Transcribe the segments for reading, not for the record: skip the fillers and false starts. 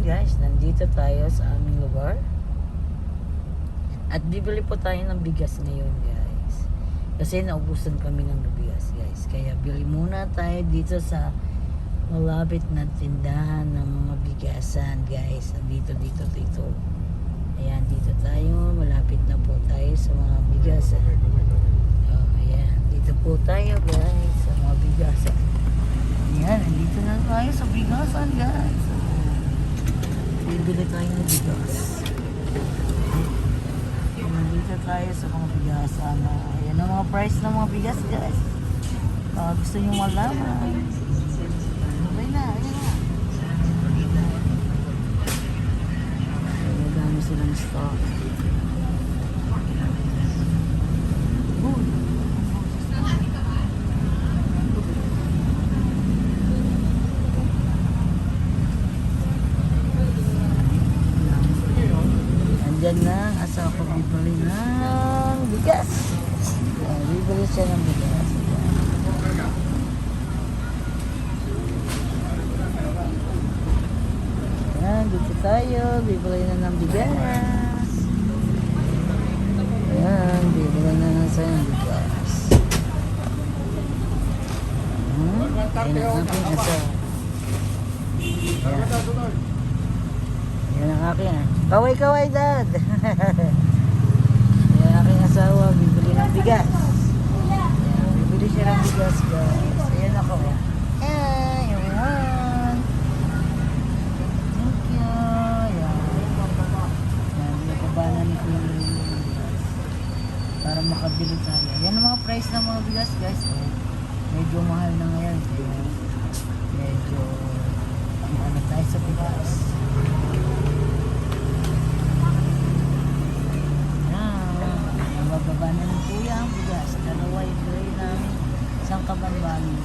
guys, nandito tayo sa aming lugar. At bibili po tayo ng bigas ngayon guys. Kasi naubusan kami ng bigas guys. Kaya bili muna tayo dito sa malapit na tindahan ng mga bigasan guys. Dito. Ayan, dito tayo. Malapit na po tayo sa mga bigasan. Oh, ayan, dito po tayo guys sa mga bigasan. Ayan, nandito na tayo sa bigasan guys. Bibili tayo ng bigas. Nandito tayo sa mga bigasan. Ayan ang mga price ng mga bigas guys. Gusto nyo malaman. Okay na, ayan na. Madami silang stock. Andyan na, asa ako bibili ng bigas. Bibili siya ng bigas. Ayan, dito tayo. Bibili na ng bigas. Ayan, bibili na siya ng bigas. Ayan ang aking asa. Yan ang aking kaway dad. Yan ang aking asawa, bibili ng bigas. Yan, bibili siya ng bigas guys. Ayan ako. Ayan, everyone. Thank you. Yan. Yan, binababa ni bigas para makabili tayo. Yan ang mga price ng mga bigas guys. Medyo mahal na ngayon. Medyo ano tayo sa bigas. Bababa na ng kuya ang bigas. Dalawa i-tray namin. Isang kabanbani.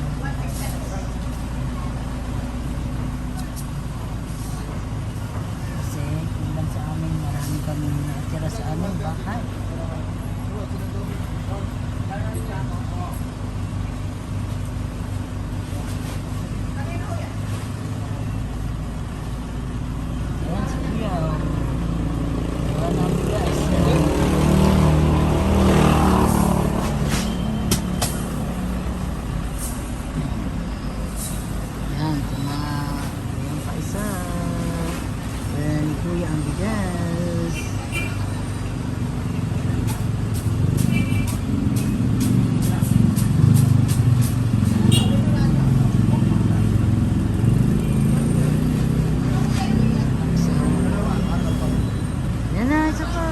Kasi kung lang sa amin, marami kami natira sa aming bahay. Ayan si kuya. Wala na ang bigas. Kuya ang bigas. Yan na, isa pa.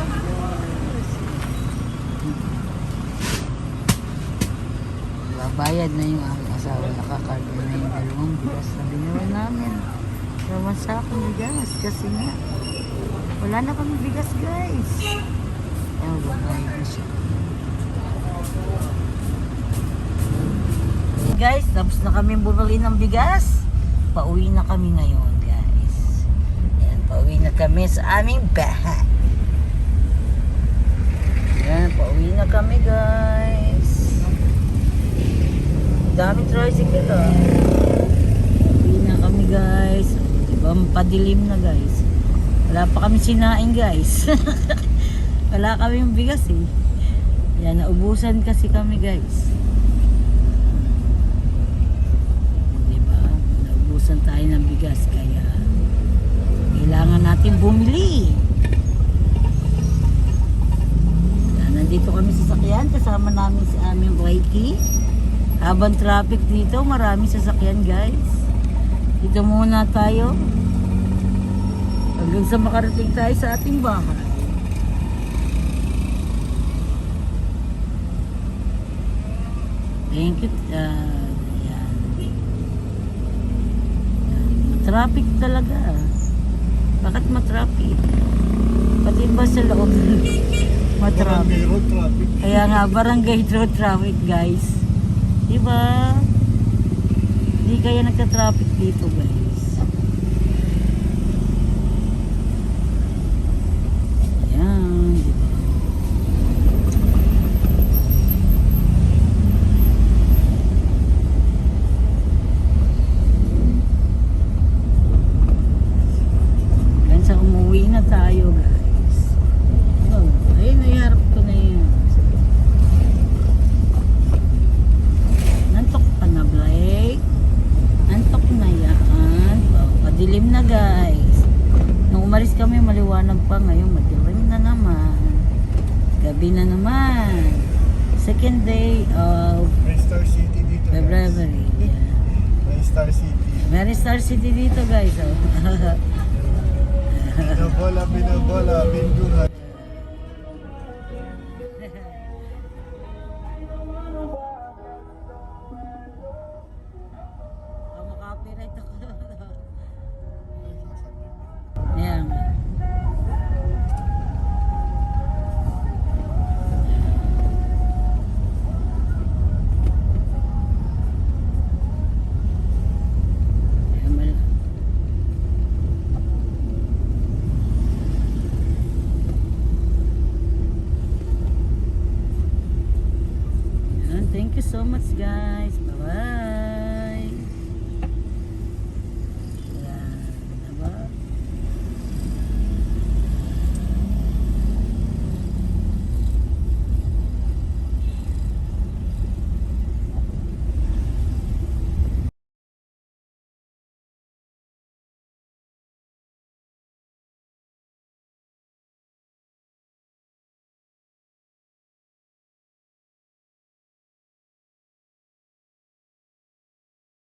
Babayad na yung aming asawa. Nakakarga na yung dalawang bigas na binawan namin. Naman sa akong bigas kasi nga wala na kami bigas guys. Ayan, babayad na siya. Okay guys, tapos na kami bumili ng bigas. Pauwi na kami ngayon guys. Ayan, pauwi na kami sa aming bahay. Ayan, pauwi na kami guys. Daming tricycle Pauwi na kami guys. Padilim na guys. Wala pa kami sinain guys. Wala kami yung bigas eh. Yan, naubusan kasi kami guys. Diba? Naubusan tayo ng bigas kaya kailangan natin bumili. Yan, nandito kami sa sasakyan. Kasama namin si aming Waiki. Habang traffic dito, maraming sasakyan guys. Dito muna tayo. Hanggang sa makarating tayo sa ating bahay. Thank you. Yan. Matraffic talaga. Bakit matraffic? Pati ba sa loob? Matraffic. Kaya nga, barangay road traffic guys. Diba? Hindi kaya nagka-traffic dito guys. Madilim na guys. Nung umalis kami maliwanag pa, ngayon madilim na naman. Gabi na naman. Second day of May Star City dito. February. Yeah. May Star City. Very Star City dito guys. Oh. Binabola, bindungan. Makapiright ako. Yan. Thank you so much guys.